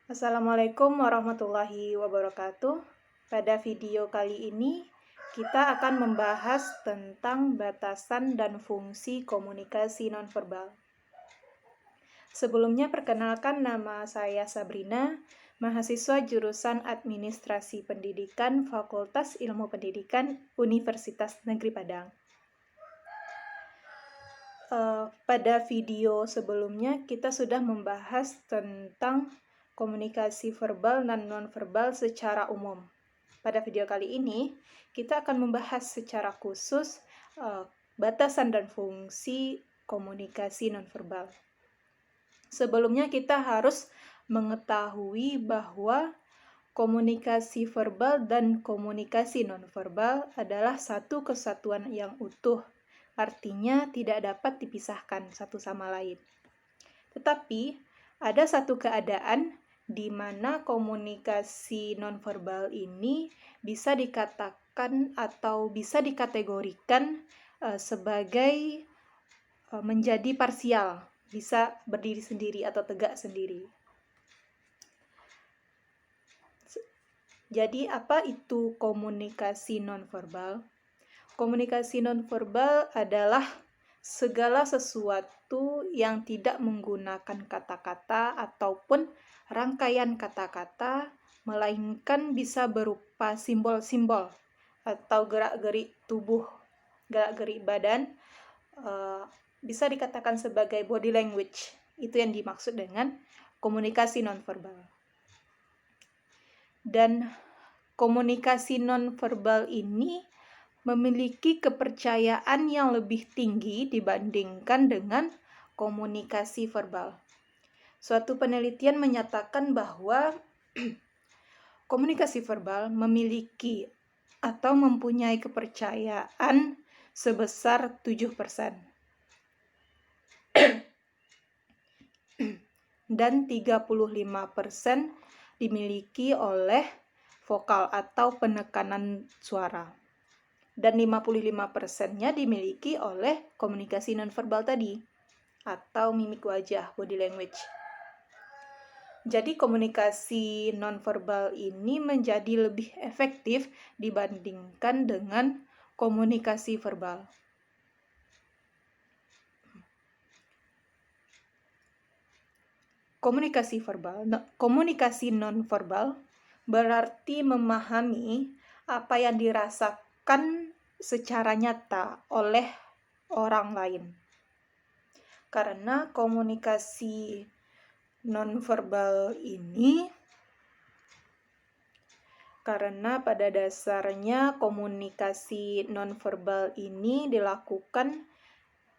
Assalamualaikum warahmatullahi wabarakatuh. Pada video kali ini, kita akan membahas tentang batasan dan fungsi komunikasi nonverbal. Sebelumnya, perkenalkan nama saya Sabrina, mahasiswa jurusan Administrasi Pendidikan Fakultas Ilmu Pendidikan Universitas Negeri Padang. Pada video sebelumnya, kita sudah membahas tentang komunikasi verbal dan nonverbal secara umum. Pada video kali ini, kita akan membahas secara khusus batasan dan fungsi komunikasi nonverbal. Sebelumnya, kita harus mengetahui bahwa komunikasi verbal dan komunikasi nonverbal adalah satu kesatuan yang utuh. Artinya tidak dapat dipisahkan satu sama lain. Tetapi ada satu keadaan di mana komunikasi nonverbal ini bisa dikatakan atau bisa dikategorikan sebagai menjadi parsial, bisa berdiri sendiri atau tegak sendiri. Jadi apa itu komunikasi nonverbal? Komunikasi nonverbal adalah segala sesuatu yang tidak menggunakan kata-kata ataupun rangkaian kata-kata, melainkan bisa berupa simbol-simbol atau gerak-gerik tubuh, gerak-gerik badan, bisa dikatakan sebagai body language. Itu yang dimaksud dengan komunikasi nonverbal. Dan komunikasi nonverbal ini memiliki kepercayaan yang lebih tinggi dibandingkan dengan komunikasi verbal. Suatu penelitian menyatakan bahwa komunikasi verbal memiliki atau mempunyai kepercayaan sebesar 7%. Dan 35% dimiliki oleh vokal atau penekanan suara. Dan 55%-nya dimiliki oleh komunikasi nonverbal tadi, atau mimik wajah, body language. Jadi komunikasi nonverbal ini menjadi lebih efektif dibandingkan dengan komunikasi verbal. Komunikasi nonverbal berarti memahami apa yang dirasakan secara nyata oleh orang lain. Karena komunikasi nonverbal ini, karena pada dasarnya komunikasi nonverbal ini dilakukan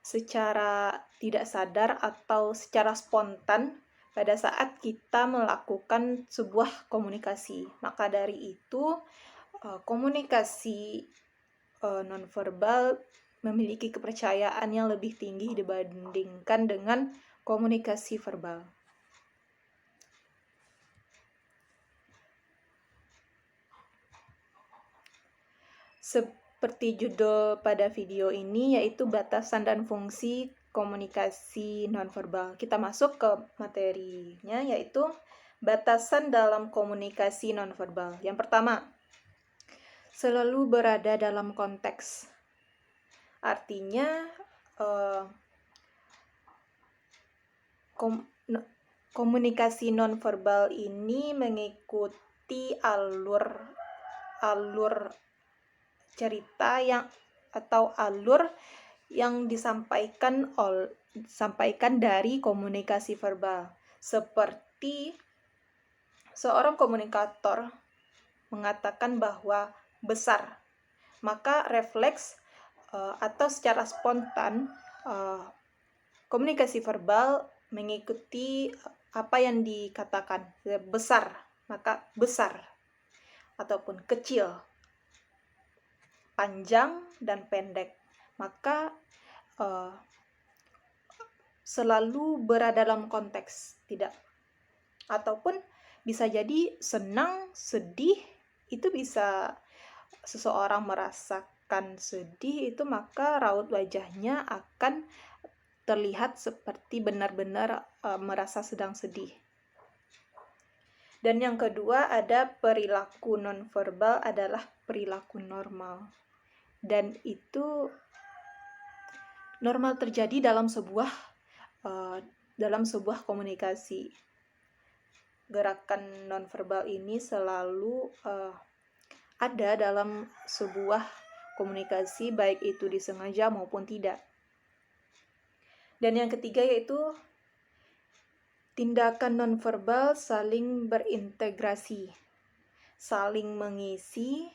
secara tidak sadar atau secara spontan pada saat kita melakukan sebuah komunikasi. Maka dari itu, komunikasi nonverbal memiliki kepercayaan yang lebih tinggi dibandingkan dengan komunikasi verbal. Seperti judul pada video ini, yaitu batasan dan fungsi komunikasi nonverbal. Kita masuk ke materinya, yaitu batasan dalam komunikasi nonverbal. Yang pertama, selalu berada dalam konteks. Artinya, komunikasi nonverbal ini mengikuti alur cerita alur yang disampaikan dari komunikasi verbal. Seperti seorang komunikator mengatakan bahwa besar, maka refleks atau secara spontan komunikasi verbal mengikuti apa yang dikatakan. Besar, maka besar, ataupun kecil, panjang dan pendek, maka selalu berada dalam konteks, tidak, ataupun bisa jadi senang, sedih, itu bisa seseorang merasakan sedih itu, maka raut wajahnya akan terlihat seperti benar-benar merasa sedang sedih. Dan yang kedua ada perilaku nonverbal adalah perilaku normal. Dan itu normal terjadi dalam sebuah komunikasi. Gerakan nonverbal ini selalu ada dalam sebuah komunikasi, baik itu disengaja maupun tidak. Dan yang ketiga yaitu tindakan nonverbal saling berintegrasi, saling mengisi.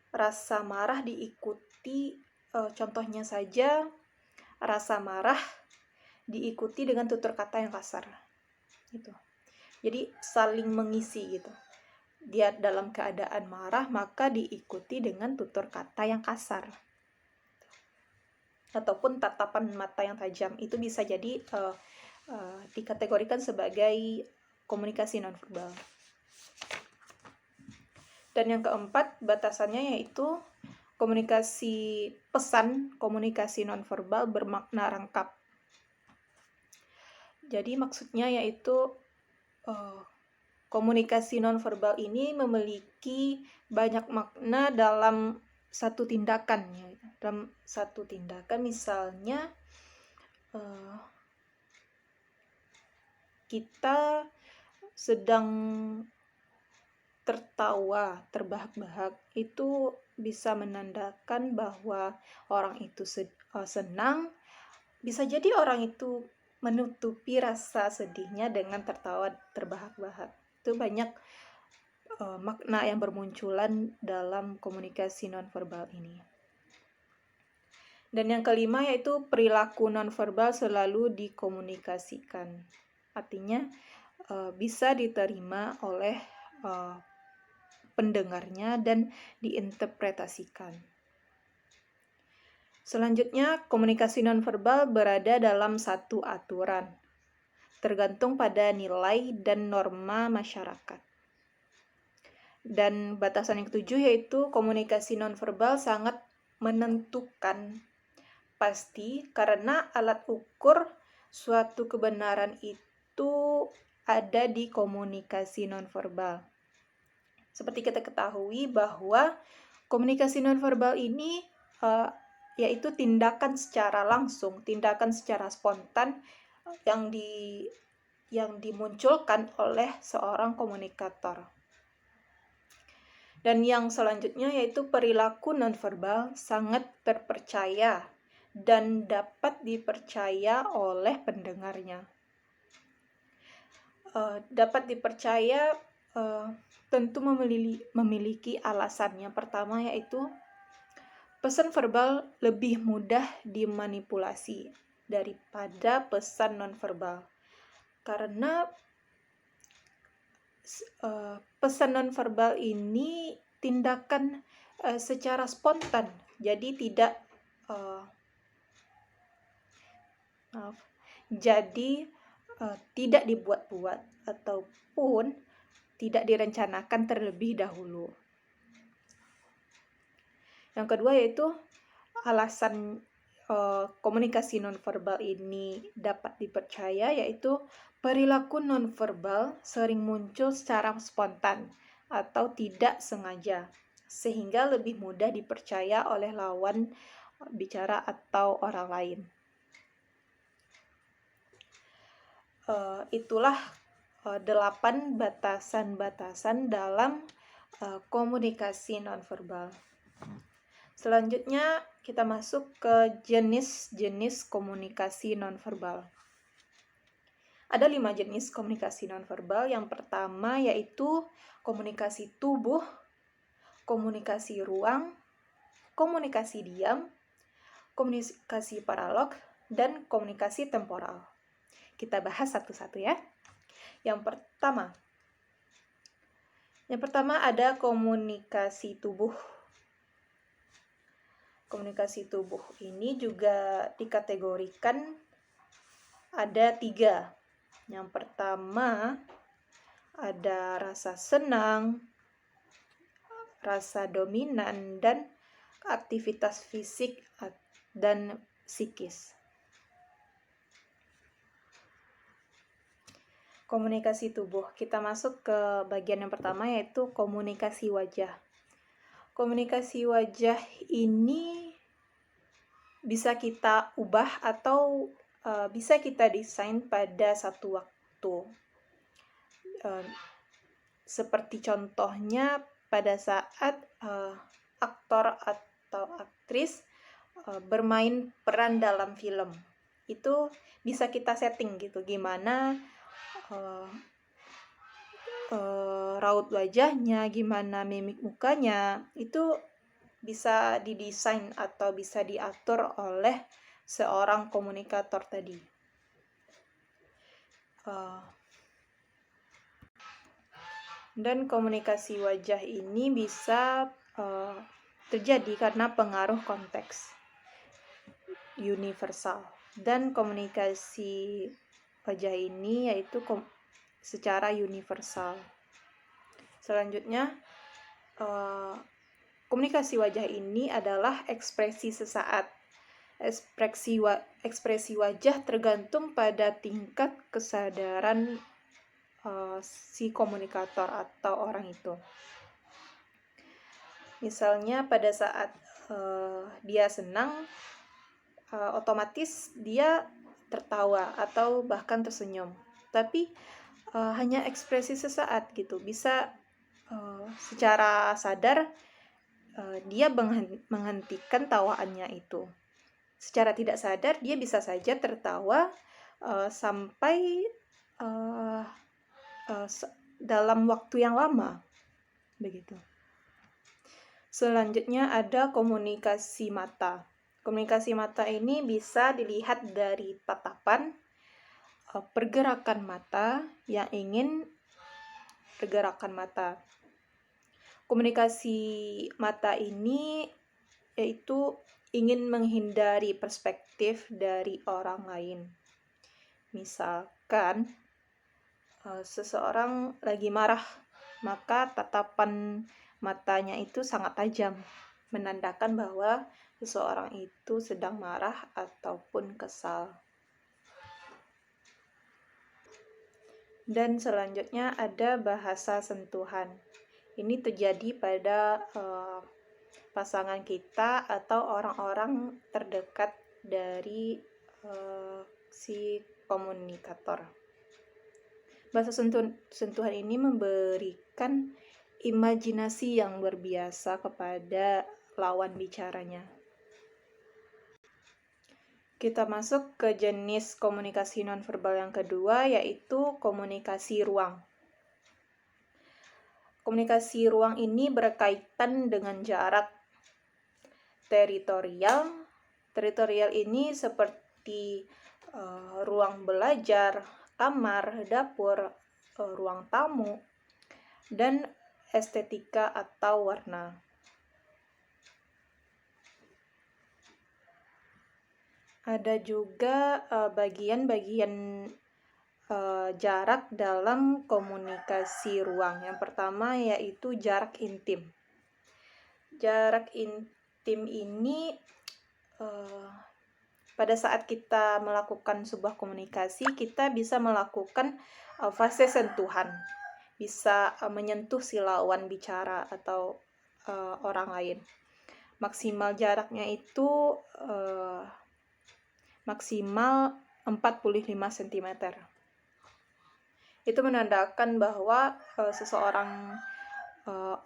Rasa marah diikuti, contohnya saja rasa marah diikuti dengan tutur kata yang kasar gitu. Jadi saling mengisi gitu. Dia dalam keadaan marah maka diikuti dengan tutur kata yang kasar ataupun tatapan mata yang tajam. Itu bisa jadi dikategorikan sebagai komunikasi nonverbal. Dan yang keempat batasannya yaitu komunikasi pesan, komunikasi nonverbal bermakna rangkap. Jadi maksudnya yaitu komunikasi nonverbal ini memiliki banyak makna dalam satu tindakan. Dalam satu tindakan misalnya kita sedang tertawa, terbahak-bahak, itu bisa menandakan bahwa orang itu senang. Bisa jadi orang itu menutupi rasa sedihnya dengan tertawa terbahak-bahak. Itu banyak makna yang bermunculan dalam komunikasi nonverbal ini. Dan yang kelima yaitu perilaku nonverbal selalu dikomunikasikan. Artinya bisa diterima oleh pendengarnya dan diinterpretasikan. Selanjutnya, komunikasi nonverbal berada dalam satu aturan, tergantung pada nilai dan norma masyarakat. Dan batasan yang ketujuh yaitu komunikasi nonverbal sangat menentukan pasti karena alat ukur suatu kebenaran itu ada di komunikasi nonverbal. Seperti kita ketahui bahwa komunikasi nonverbal ini yaitu tindakan secara langsung, tindakan secara spontan yang dimunculkan oleh seorang komunikator. Dan yang selanjutnya yaitu perilaku nonverbal sangat terpercaya dan dapat dipercaya oleh pendengarnya. Dapat dipercaya tentu memiliki alasan. Yang pertama yaitu pesan verbal lebih mudah dimanipulasi daripada pesan nonverbal. Karena pesan nonverbal ini tindakan secara spontan. Jadi tidak dibuat-buat ataupun tidak direncanakan terlebih dahulu. Yang kedua yaitu alasan komunikasi nonverbal ini dapat dipercaya yaitu perilaku nonverbal sering muncul secara spontan atau tidak sengaja sehingga lebih mudah dipercaya oleh lawan bicara atau orang lain. Itulah 8 batasan-batasan dalam komunikasi nonverbal. Selanjutnya kita masuk ke jenis-jenis komunikasi nonverbal. Ada 5 jenis komunikasi nonverbal. Yang pertama yaitu komunikasi tubuh, komunikasi ruang, komunikasi diam, komunikasi paralog, dan komunikasi temporal. Kita bahas satu-satu ya. Yang pertama ada komunikasi tubuh. Komunikasi tubuh ini juga dikategorikan ada 3. Yang pertama ada rasa senang, rasa dominan, dan aktivitas fisik dan psikis. Komunikasi tubuh. Kita masuk ke bagian yang pertama, yaitu komunikasi wajah. Komunikasi wajah ini bisa kita ubah atau bisa kita desain pada satu waktu. Seperti contohnya pada saat aktor atau aktris bermain peran dalam film. Itu bisa kita setting gitu, gimana raut wajahnya, gimana mimik mukanya, itu bisa didesain atau bisa diatur oleh seorang komunikator tadi. Dan komunikasi wajah ini bisa terjadi karena pengaruh konteks universal. Dan komunikasi wajah ini yaitu secara universal. Selanjutnya, komunikasi wajah ini adalah ekspresi sesaat. Ekspresi wajah tergantung pada tingkat kesadaran si komunikator atau orang itu. Misalnya pada saat dia senang, otomatis dia tertawa atau bahkan tersenyum. Tapi hanya ekspresi sesaat gitu. Bisa secara sadar dia menghentikan tawaannya itu. Secara tidak sadar dia bisa saja tertawa sampai dalam waktu yang lama, begitu. Selanjutnya ada komunikasi mata. Komunikasi mata ini bisa dilihat dari tatapan, pergerakan mata yang ingin pergerakan mata. Komunikasi mata ini yaitu ingin menghindari perspektif dari orang lain. Misalkan seseorang lagi marah, maka tatapan matanya itu sangat tajam, menandakan bahwa seseorang itu sedang marah ataupun kesal. Dan selanjutnya ada bahasa sentuhan. Ini terjadi pada pasangan kita atau orang-orang terdekat dari si komunikator. Bahasa sentuhan ini memberikan imajinasi yang luar biasa kepada lawan bicaranya. Kita masuk ke jenis komunikasi nonverbal yang kedua, yaitu komunikasi ruang. Komunikasi ruang ini berkaitan dengan jarak teritorial. Teritorial ini seperti ruang belajar, kamar, dapur, ruang tamu, dan estetika atau warna. Ada juga bagian-bagian jarak dalam komunikasi ruang. Yang pertama yaitu jarak intim. Jarak intim ini pada saat kita melakukan sebuah komunikasi, kita bisa melakukan fase sentuhan, bisa menyentuh si lawan bicara atau orang lain. Maksimal jaraknya itu maksimal 45 cm. Itu menandakan bahwa seseorang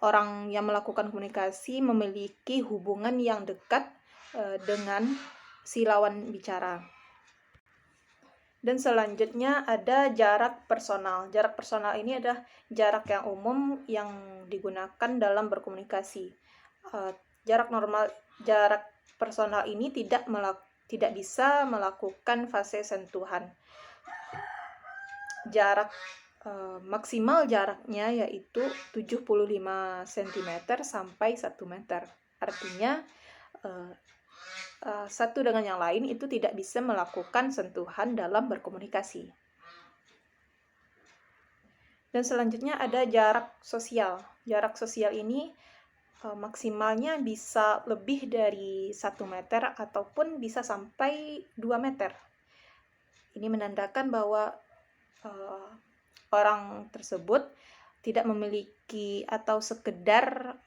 orang yang melakukan komunikasi memiliki hubungan yang dekat dengan si lawan bicara. Dan selanjutnya ada jarak personal. Jarak personal ini adalah jarak yang umum yang digunakan dalam berkomunikasi. Jarak personal ini tidak bisa melakukan fase sentuhan. Jarak maksimal jaraknya yaitu 75 cm sampai 1 meter. Artinya satu dengan yang lain itu tidak bisa melakukan sentuhan dalam berkomunikasi. Dan selanjutnya ada jarak sosial. Jarak sosial ini maksimalnya bisa lebih dari 1 meter ataupun bisa sampai 2 meter. Ini menandakan bahwa orang tersebut tidak memiliki atau sekedar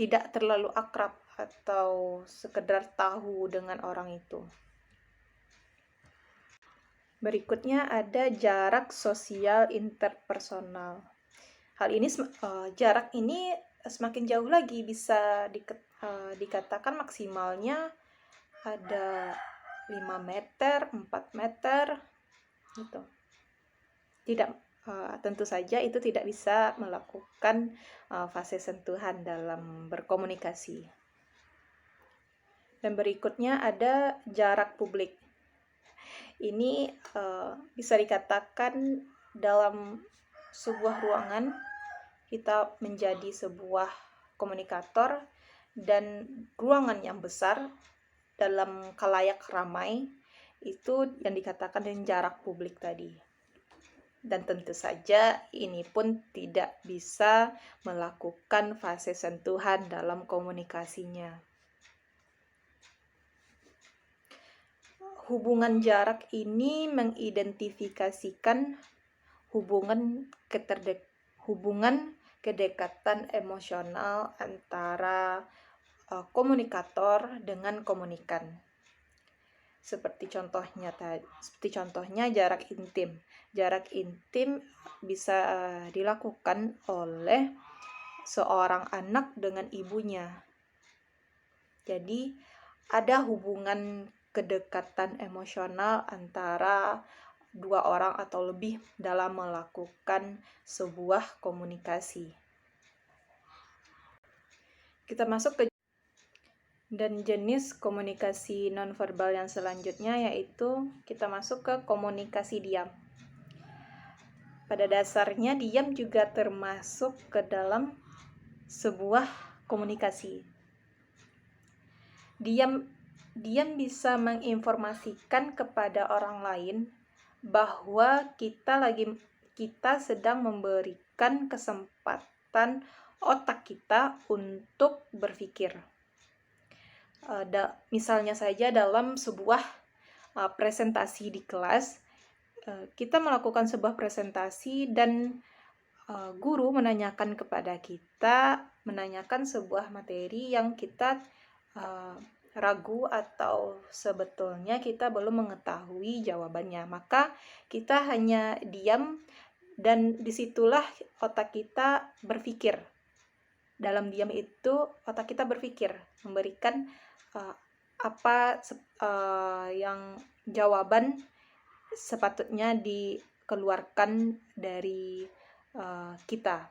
tidak terlalu akrab atau sekedar tahu dengan orang itu. Berikutnya ada jarak sosial interpersonal. Jarak ini semakin jauh lagi, bisa dikatakan maksimalnya ada 5 meter, 4 meter gitu. Tentu saja itu tidak bisa melakukan fase sentuhan dalam berkomunikasi. Dan berikutnya ada jarak publik. Ini bisa dikatakan dalam sebuah ruangan kita menjadi sebuah komunikator, dan ruangan yang besar dalam khalayak ramai itu yang dikatakan dengan jarak publik tadi. Dan tentu saja ini pun tidak bisa melakukan fase sentuhan dalam komunikasinya. Hubungan jarak ini mengidentifikasikan hubungan kedekatan emosional antara komunikator dengan komunikan. Seperti contohnya jarak intim. Jarak intim bisa dilakukan oleh seorang anak dengan ibunya. Jadi ada hubungan kedekatan emosional antara dua orang atau lebih dalam melakukan sebuah komunikasi. Kita masuk ke jenis komunikasi nonverbal yang selanjutnya, yaitu kita masuk ke komunikasi diam. Pada dasarnya diam juga termasuk ke dalam sebuah komunikasi. Diam bisa menginformasikan kepada orang lain bahwa kita sedang memberikan kesempatan otak kita untuk berpikir. Misalnya saja dalam sebuah presentasi di kelas, kita melakukan sebuah presentasi dan guru menanyakan sebuah materi yang kita ragu atau sebetulnya kita belum mengetahui jawabannya. Maka kita hanya diam, dan disitulah otak kita berpikir. Dalam diam itu otak kita berpikir, memberikan yang jawaban sepatutnya dikeluarkan dari kita.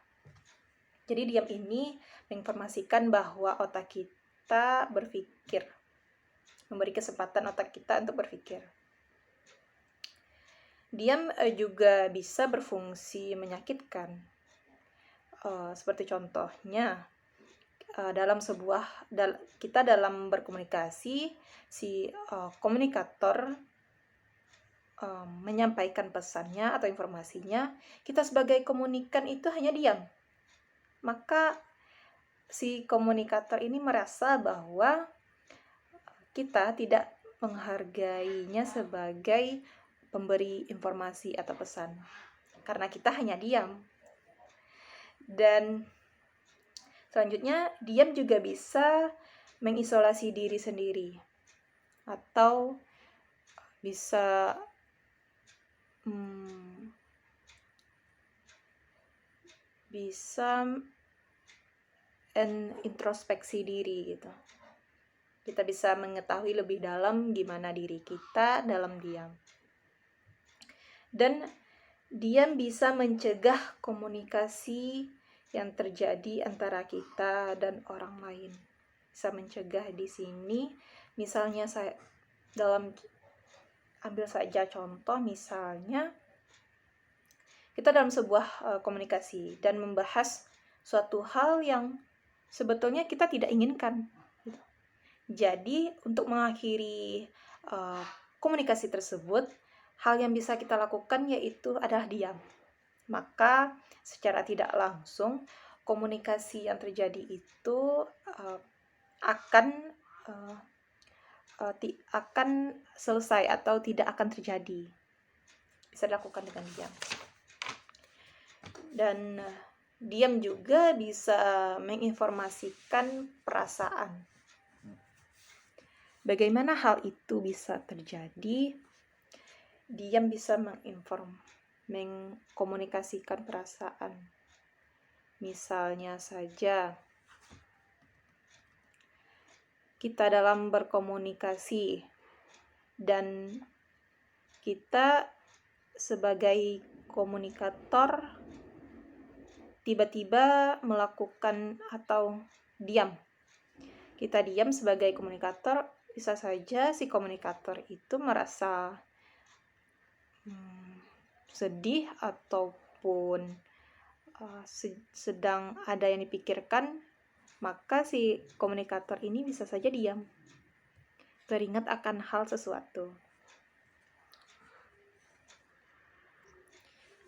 Jadi diam ini menginformasikan bahwa otak kita berpikir, memberi kesempatan otak kita untuk berpikir. Diam juga bisa berfungsi menyakitkan. Seperti contohnya kita dalam berkomunikasi, si komunikator menyampaikan pesannya atau informasinya, kita sebagai komunikan itu hanya diam. Maka si komunikator ini merasa bahwa kita tidak menghargainya sebagai pemberi informasi atau pesan, karena kita hanya diam. Dan selanjutnya, diam juga bisa mengisolasi diri sendiri, atau bisa introspeksi diri gitu. Kita bisa mengetahui lebih dalam gimana diri kita dalam diam. Dan diam bisa mencegah komunikasi yang terjadi antara kita dan orang lain. Bisa mencegah di sini, misalnya ambil saja contoh, misalnya kita dalam sebuah komunikasi dan membahas suatu hal yang sebetulnya kita tidak inginkan. Jadi untuk mengakhiri komunikasi tersebut, hal yang bisa kita lakukan yaitu adalah diam. Maka secara tidak langsung komunikasi yang terjadi itu akan selesai atau tidak akan terjadi. bisa dilakukan dengan diam. Dan diam juga bisa menginformasikan perasaan. Bagaimana hal itu bisa terjadi? Diam bisa mengkomunikasikan perasaan. Misalnya saja, kita dalam berkomunikasi dan kita sebagai komunikator tiba-tiba melakukan atau diam. Kita diam sebagai komunikator, bisa saja si komunikator itu merasa sedih ataupun sedang ada yang dipikirkan, maka si komunikator ini bisa saja diam, teringat akan hal sesuatu.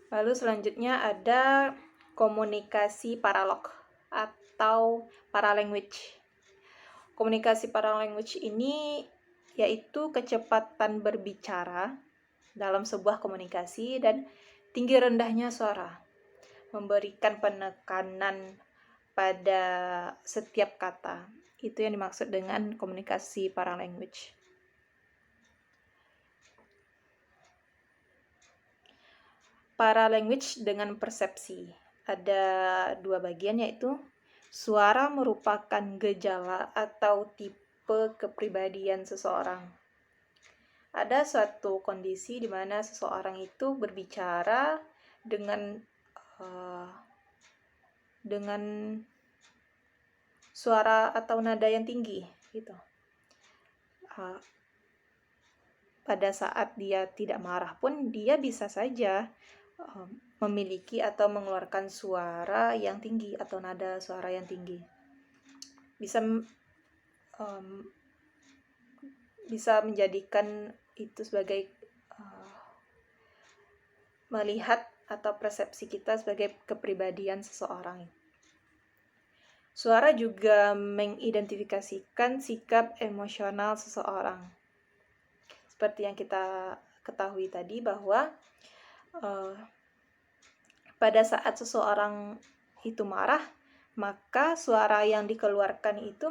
Lalu selanjutnya ada komunikasi paralog atau paralanguage. Komunikasi paralanguage ini yaitu kecepatan berbicara dalam sebuah komunikasi dan tinggi rendahnya suara, memberikan penekanan pada setiap kata. Itu yang dimaksud dengan komunikasi paralanguage. Paralanguage dengan persepsi. Ada dua bagian, yaitu suara merupakan gejala atau tipe kepribadian seseorang. Ada suatu kondisi di mana seseorang itu berbicara dengan suara atau nada yang tinggi gitu. Pada saat dia tidak marah pun dia bisa saja memiliki atau mengeluarkan suara yang tinggi atau nada suara yang tinggi. Bisa menjadikan itu sebagai melihat atau persepsi kita sebagai kepribadian seseorang. Suara juga mengidentifikasikan sikap emosional seseorang. Seperti yang kita ketahui tadi bahwa pada saat seseorang itu marah, maka suara yang dikeluarkan itu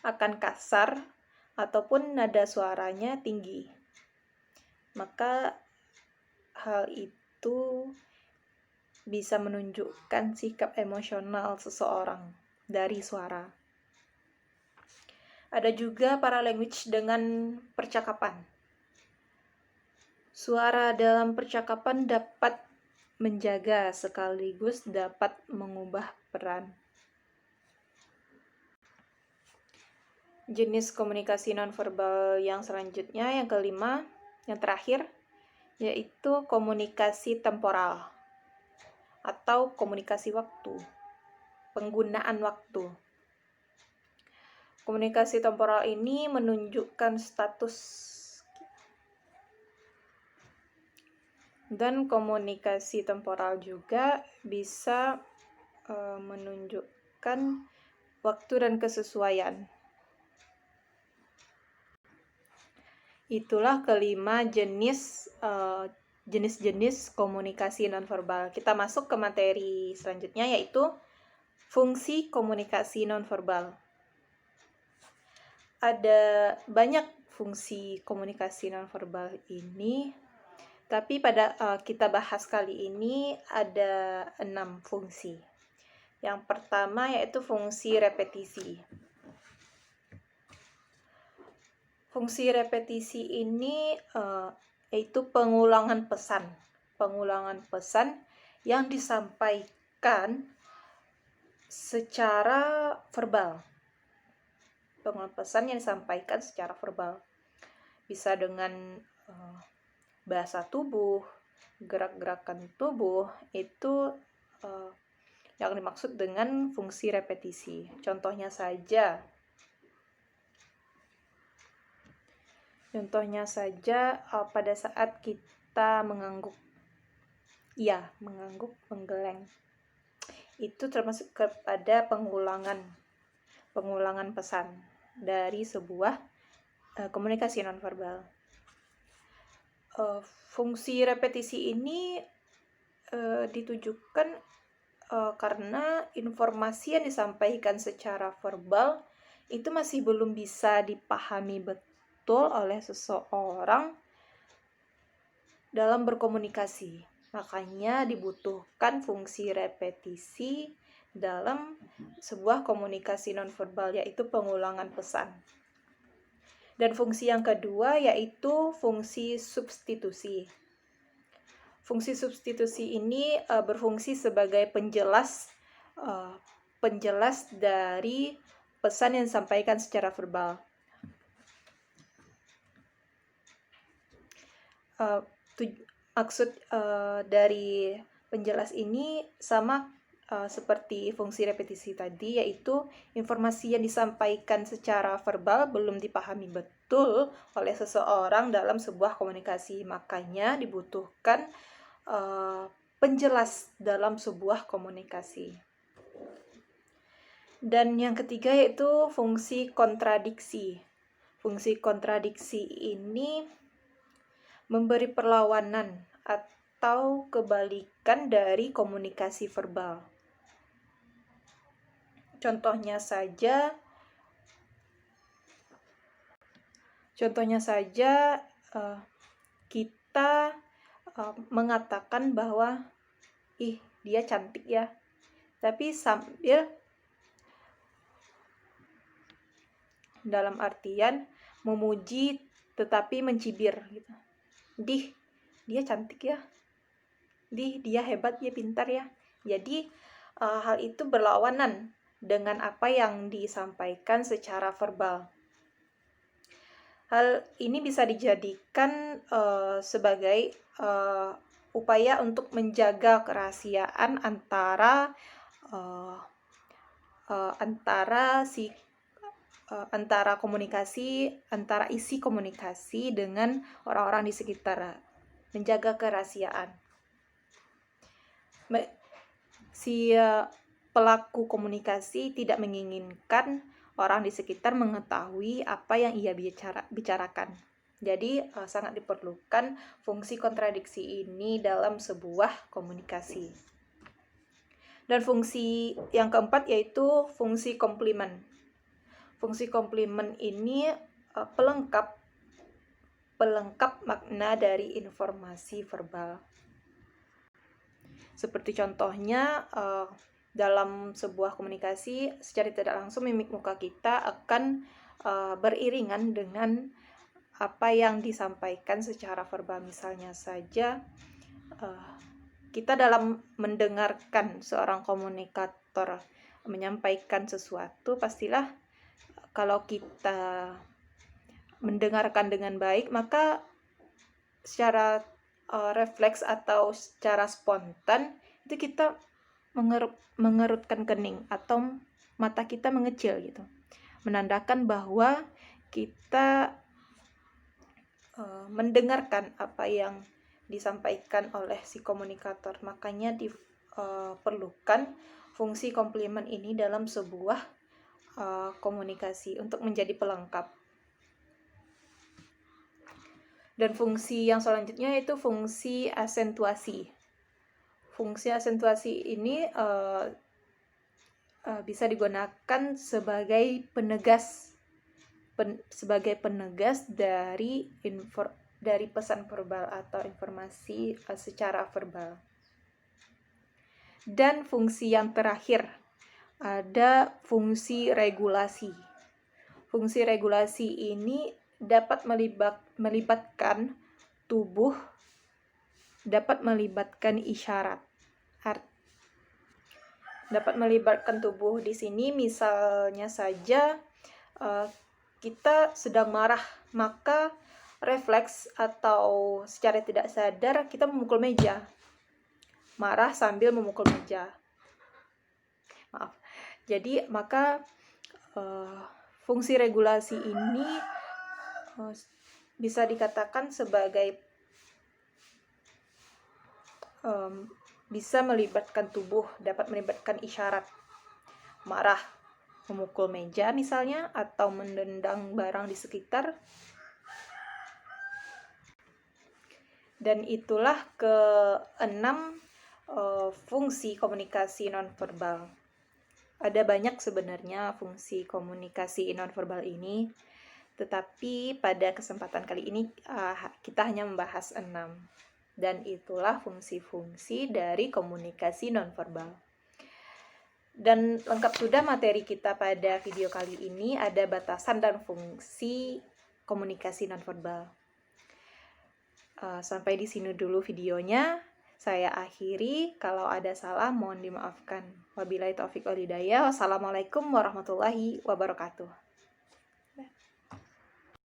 akan kasar ataupun nada suaranya tinggi. Maka hal itu bisa menunjukkan sikap emosional seseorang dari suara. Ada juga paralanguage dengan percakapan. Suara dalam percakapan dapat menjaga sekaligus dapat mengubah peran. Jenis komunikasi nonverbal yang selanjutnya, yang kelima, yang terakhir, yaitu komunikasi temporal atau komunikasi waktu, penggunaan waktu. Komunikasi temporal ini menunjukkan status, dan komunikasi temporal juga bisa menunjukkan waktu dan kesesuaian. Itulah kelima jenis-jenis komunikasi nonverbal. Kita masuk ke materi selanjutnya, yaitu fungsi komunikasi nonverbal. Ada banyak fungsi komunikasi nonverbal ini, tapi pada kita bahas kali ini ada 6 fungsi. Yang pertama yaitu fungsi repetisi. Fungsi repetisi ini yaitu pengulangan pesan yang disampaikan secara verbal. Pengulangan pesan yang disampaikan secara verbal. Bisa dengan bahasa tubuh, gerak-gerakan tubuh, itu yang dimaksud dengan fungsi repetisi. Contohnya saja pada saat kita mengangguk, menggeleng. Itu termasuk kepada pengulangan pesan dari sebuah komunikasi nonverbal. Fungsi repetisi ini ditujukan karena informasi yang disampaikan secara verbal itu masih belum bisa dipahami betul oleh seseorang dalam berkomunikasi. Makanya dibutuhkan fungsi repetisi dalam sebuah komunikasi nonverbal, yaitu pengulangan pesan. Dan fungsi yang kedua yaitu fungsi substitusi. Fungsi substitusi ini berfungsi sebagai penjelas dari pesan yang disampaikan secara verbal. Maksud dari penjelas ini sama seperti fungsi repetisi tadi, yaitu informasi yang disampaikan secara verbal belum dipahami betul oleh seseorang dalam sebuah komunikasi. Makanya dibutuhkan penjelas dalam sebuah komunikasi. Dan yang ketiga yaitu fungsi kontradiksi. Fungsi kontradiksi ini memberi perlawanan atau kebalikan dari komunikasi verbal. Contohnya saja kita mengatakan bahwa dia cantik ya, tapi sambil dalam artian memuji tetapi mencibir gitu. Dia cantik ya, dia hebat ya, pintar ya. Jadi hal itu berlawanan dengan apa yang disampaikan secara verbal. Hal ini bisa dijadikan sebagai upaya untuk menjaga kerahasiaan antara isi komunikasi dengan orang-orang di sekitar, menjaga kerahasiaan. Si pelaku komunikasi tidak menginginkan orang di sekitar mengetahui apa yang ia bicarakan. Jadi sangat diperlukan fungsi kontradiksi ini dalam sebuah komunikasi. Dan fungsi yang keempat yaitu fungsi komplimen. Fungsi komplimen ini pelengkap makna dari informasi verbal. Seperti contohnya dalam sebuah komunikasi, secara tidak langsung mimik muka kita akan beriringan dengan apa yang disampaikan secara verbal. Misalnya saja kita dalam mendengarkan seorang komunikator menyampaikan sesuatu, pastilah kalau kita mendengarkan dengan baik, maka secara refleks atau secara spontan itu kita mengerutkan kening atau mata kita mengecil gitu, menandakan bahwa kita mendengarkan apa yang disampaikan oleh si komunikator. Makanya diperlukan fungsi komplimen ini dalam sebuah komunikasi untuk menjadi pelengkap. Dan fungsi yang selanjutnya yaitu fungsi asentuasi. Fungsi asentuasi ini bisa digunakan sebagai penegas dari pesan verbal atau informasi secara verbal. Dan fungsi yang terakhir ada fungsi regulasi. Fungsi regulasi ini dapat melibatkan tubuh, dapat melibatkan isyarat. Dapat melibatkan tubuh di sini misalnya saja kita sedang marah, maka refleks atau secara tidak sadar kita memukul meja. Marah sambil memukul meja. Jadi maka fungsi regulasi ini bisa dikatakan sebagai bisa melibatkan tubuh, dapat melibatkan isyarat, marah memukul meja misalnya, atau mendendang barang di sekitar. Dan itulah keenam fungsi komunikasi nonverbal. Ada banyak sebenarnya fungsi komunikasi nonverbal ini, tetapi pada kesempatan kali ini kita hanya membahas 6. Dan itulah fungsi-fungsi dari komunikasi nonverbal. Dan lengkap sudah materi kita pada video kali ini, ada batasan dan fungsi komunikasi nonverbal. Sampai di sini dulu videonya. Saya akhiri. Kalau ada salah mohon dimaafkan. Wabillahi taufiq wal hidayah. Wassalamualaikum warahmatullahi wabarakatuh.